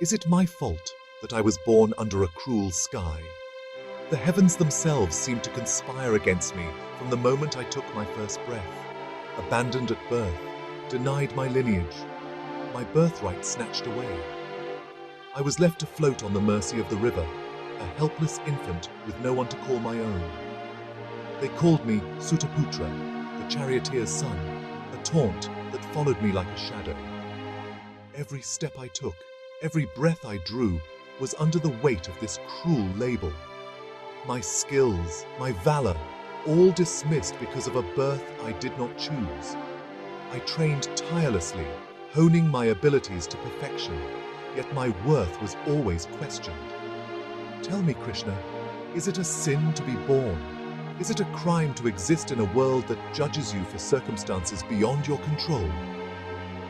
Is it my fault that I was born under a cruel sky? The heavens themselves seemed to conspire against me from the moment I took my first breath. Abandoned at birth, denied my lineage, my birthright snatched away. I was left to float on the mercy of the river, a helpless infant with no one to call my own. They called me Sutaputra, the charioteer's son, a taunt that followed me like a shadow. Every step I took, every breath I drew, was under the weight of this cruel label. My skills, my valor, all dismissed because of a birth I did not choose. I trained tirelessly, honing my abilities to perfection, yet my worth was always questioned. Tell me, Krishna, is it a sin to be born? Is it a crime to exist in a world that judges you for circumstances beyond your control?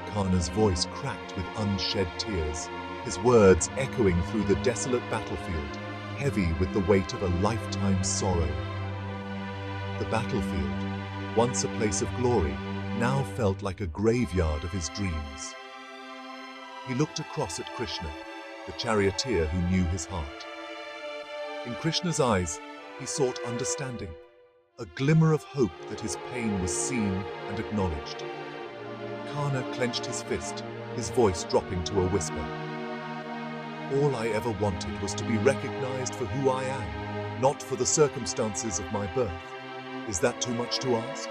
Karna's voice cracked with unshed tears, his words echoing through the desolate battlefield, heavy with the weight of a lifetime's sorrow. The battlefield, once a place of glory, now felt like a graveyard of his dreams. He looked across at Krishna, the charioteer who knew his heart. In Krishna's eyes, he sought understanding, a glimmer of hope that his pain was seen and acknowledged. Karna clenched his fist, his voice dropping to a whisper. All I ever wanted was to be recognized for who I am, not for the circumstances of my birth. Is that too much to ask?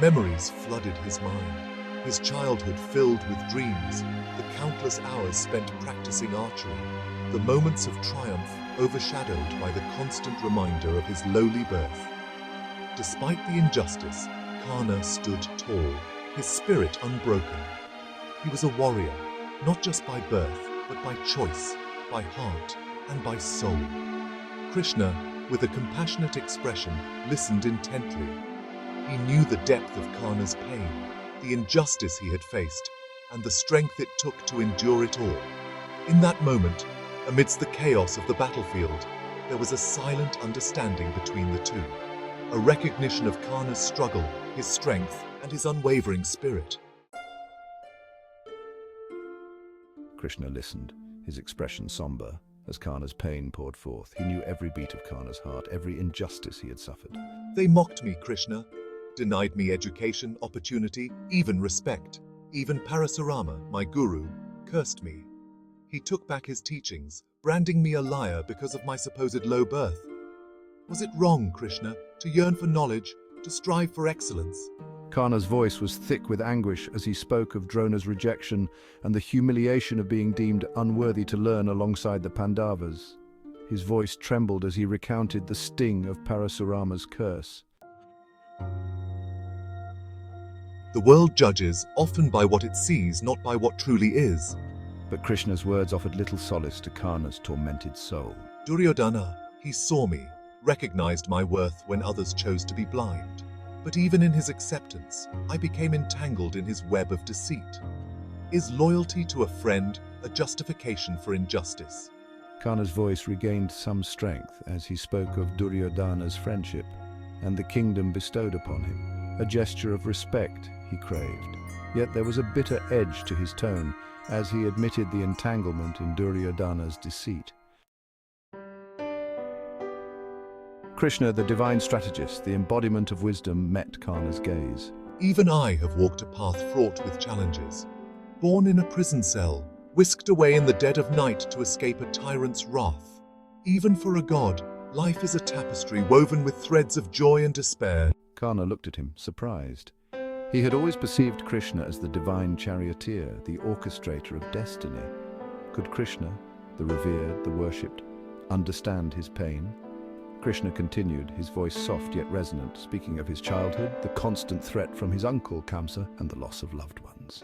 Memories flooded his mind, his childhood filled with dreams, the countless hours spent practicing archery, the moments of triumph overshadowed by the constant reminder of his lowly birth. Despite the injustice, Karna stood tall, his spirit unbroken. He was a warrior, not just by birth, but by choice, by heart, and by soul. Krishna, with a compassionate expression, listened intently. He knew the depth of Karna's pain, the injustice he had faced, and the strength it took to endure it all. In that moment, amidst the chaos of the battlefield, there was a silent understanding between the two, a recognition of Karna's struggle, his strength, and his unwavering spirit. Krishna listened, his expression somber, as Karna's pain poured forth. He knew every beat of Karna's heart, every injustice he had suffered. They mocked me, Krishna, denied me education, opportunity, even respect. Even Parasurama, my guru, cursed me. He took back his teachings, branding me a liar because of my supposed low birth. Was it wrong, Krishna, to yearn for knowledge, to strive for excellence? Karna's voice was thick with anguish as he spoke of Drona's rejection and the humiliation of being deemed unworthy to learn alongside the Pandavas. His voice trembled as he recounted the sting of Parasurama's curse. The world judges often by what it sees, not by what truly is. But Krishna's words offered little solace to Karna's tormented soul. Duryodhana, he saw me, recognized my worth when others chose to be blind. But even in his acceptance, I became entangled in his web of deceit. Is loyalty to a friend a justification for injustice? Karna's voice regained some strength as he spoke of Duryodhana's friendship and the kingdom bestowed upon him, a gesture of respect he craved. Yet there was a bitter edge to his tone as he admitted the entanglement in Duryodhana's deceit. Krishna, the divine strategist, the embodiment of wisdom, met Karna's gaze. Even I have walked a path fraught with challenges. Born in a prison cell, whisked away in the dead of night to escape a tyrant's wrath. Even for a god, life is a tapestry woven with threads of joy and despair. Karna looked at him, surprised. He had always perceived Krishna as the divine charioteer, the orchestrator of destiny. Could Krishna, the revered, the worshipped, understand his pain? Krishna continued, his voice soft yet resonant, speaking of his childhood, the constant threat from his uncle Kamsa, and the loss of loved ones.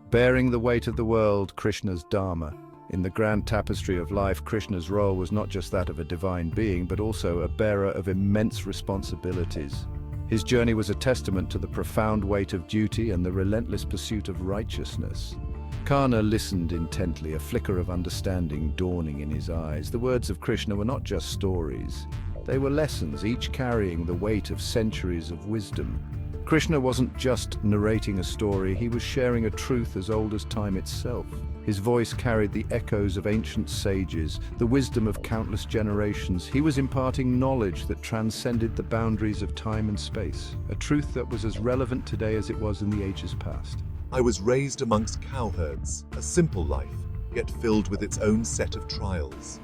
Bearing the weight of the world, Krishna's Dharma. In the grand tapestry of life, Krishna's role was not just that of a divine being, but also a bearer of immense responsibilities. His journey was a testament to the profound weight of duty and the relentless pursuit of righteousness. Karna listened intently, a flicker of understanding dawning in his eyes. The words of Krishna were not just stories. They were lessons, each carrying the weight of centuries of wisdom. Krishna wasn't just narrating a story, he was sharing a truth as old as time itself. His voice carried the echoes of ancient sages, the wisdom of countless generations. He was imparting knowledge that transcended the boundaries of time and space, a truth that was as relevant today as it was in the ages past. I was raised amongst cowherds, a simple life, yet filled with its own set of trials.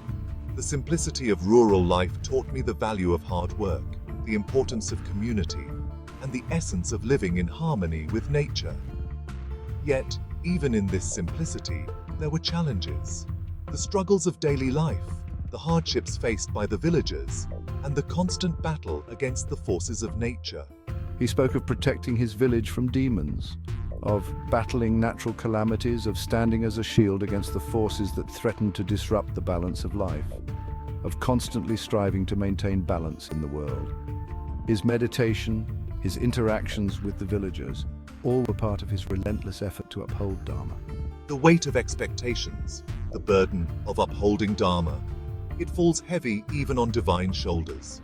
The simplicity of rural life taught me the value of hard work, the importance of community, and the essence of living in harmony with nature. Yet, even in this simplicity, there were challenges. The struggles of daily life, the hardships faced by the villagers, and the constant battle against the forces of nature. He spoke of protecting his village from demons, of battling natural calamities, of standing as a shield against the forces that threatened to disrupt the balance of life, of constantly striving to maintain balance in the world. His meditation, his interactions with the villagers, all were part of his relentless effort to uphold Dharma. The weight of expectations, the burden of upholding Dharma, it falls heavy even on divine shoulders.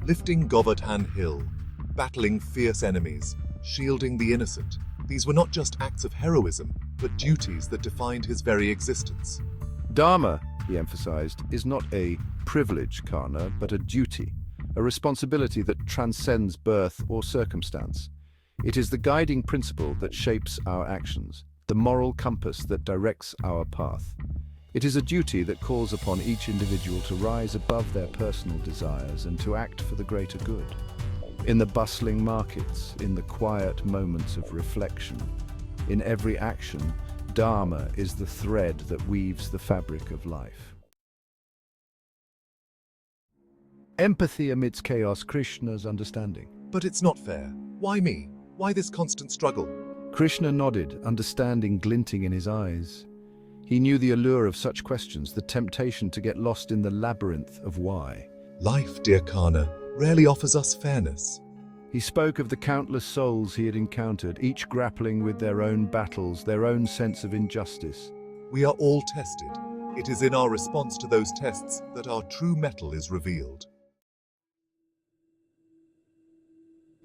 Lifting Govardhan Hill, battling fierce enemies, shielding the innocent, these were not just acts of heroism, but duties that defined his very existence. Dharma, he emphasized, is not a privilege, Karna, but a duty, a responsibility that transcends birth or circumstance. It is the guiding principle that shapes our actions, the moral compass that directs our path. It is a duty that calls upon each individual to rise above their personal desires and to act for the greater good. In the bustling markets, in the quiet moments of reflection, in every action, Dharma is the thread that weaves the fabric of life. Empathy amidst chaos, Krishna's understanding. But it's not fair. Why me? Why this constant struggle? Krishna nodded, understanding glinting in his eyes. He knew the allure of such questions, the temptation to get lost in the labyrinth of why. Life, dear Karna, rarely offers us fairness. He spoke of the countless souls he had encountered, each grappling with their own battles, their own sense of injustice. We are all tested. It is in our response to those tests that our true mettle is revealed.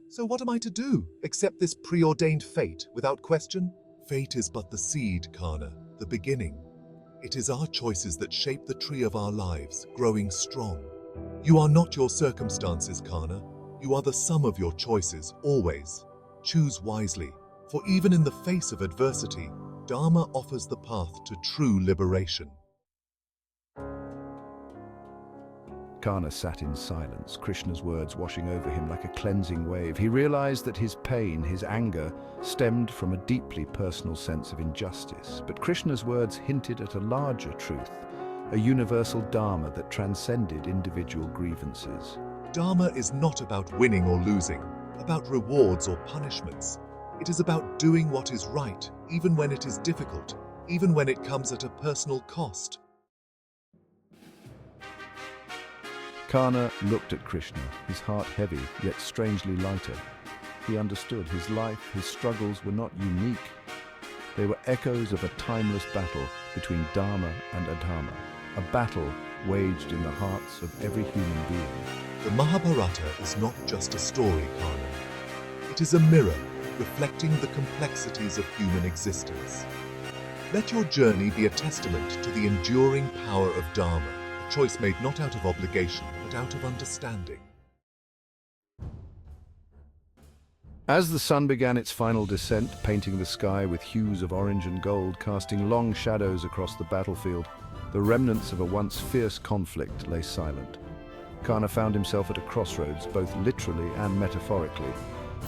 So what am I to do? Accept this preordained fate without question? Fate is but the seed, Karna, the beginning. It is our choices that shape the tree of our lives, growing strong. You are not your circumstances, Karna. You are the sum of your choices, always. Choose wisely, for even in the face of adversity, Dharma offers the path to true liberation. Karna sat in silence, Krishna's words washing over him like a cleansing wave. He realized that his pain, his anger, stemmed from a deeply personal sense of injustice. But Krishna's words hinted at a larger truth, a universal Dharma that transcended individual grievances. Dharma is not about winning or losing, about rewards or punishments. It is about doing what is right, even when it is difficult, even when it comes at a personal cost. Karna looked at Krishna, his heart heavy, yet strangely lighter. He understood his life, his struggles were not unique. They were echoes of a timeless battle between Dharma and Adharma, a battle waged in the hearts of every human being. The Mahabharata is not just a story, Karna. It is a mirror reflecting the complexities of human existence. Let your journey be a testament to the enduring power of Dharma, a choice made not out of obligation, but out of understanding. As the sun began its final descent, painting the sky with hues of orange and gold, casting long shadows across the battlefield, the remnants of a once fierce conflict lay silent. Karna found himself at a crossroads, both literally and metaphorically.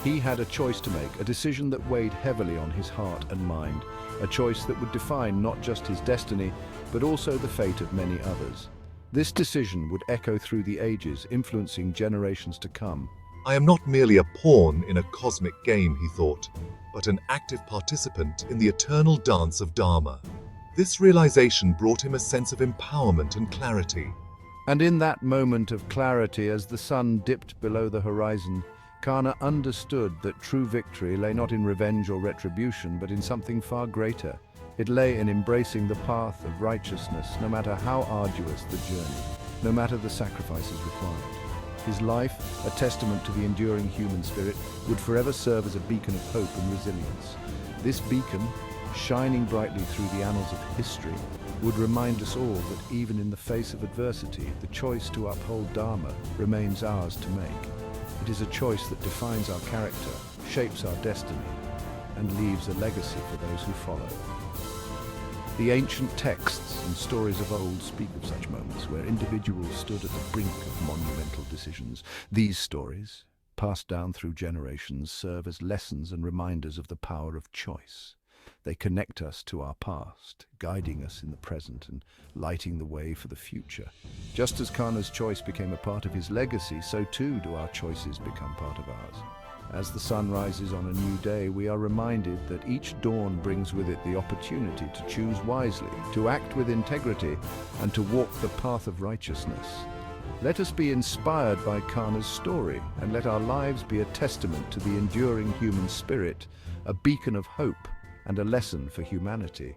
He had a choice to make, a decision that weighed heavily on his heart and mind, a choice that would define not just his destiny, but also the fate of many others. This decision would echo through the ages, influencing generations to come. I am not merely a pawn in a cosmic game, he thought, but an active participant in the eternal dance of Dharma. This realization brought him a sense of empowerment and clarity. And in that moment of clarity, as the sun dipped below the horizon, Karna understood that true victory lay not in revenge or retribution, but in something far greater. It lay in embracing the path of righteousness, no matter how arduous the journey, no matter the sacrifices required. His life, a testament to the enduring human spirit, would forever serve as a beacon of hope and resilience. This beacon, shining brightly through the annals of history, would remind us all that even in the face of adversity, the choice to uphold Dharma remains ours to make. It is a choice that defines our character, shapes our destiny, and leaves a legacy for those who follow. The ancient texts and stories of old speak of such moments where individuals stood at the brink of monumental decisions. These stories, passed down through generations, serve as lessons and reminders of the power of choice. They connect us to our past, guiding us in the present and lighting the way for the future. Just as Karna's choice became a part of his legacy, so too do our choices become part of ours. As the sun rises on a new day, we are reminded that each dawn brings with it the opportunity to choose wisely, to act with integrity, and to walk the path of righteousness. Let us be inspired by Karna's story, and let our lives be a testament to the enduring human spirit, a beacon of hope, and a lesson for humanity.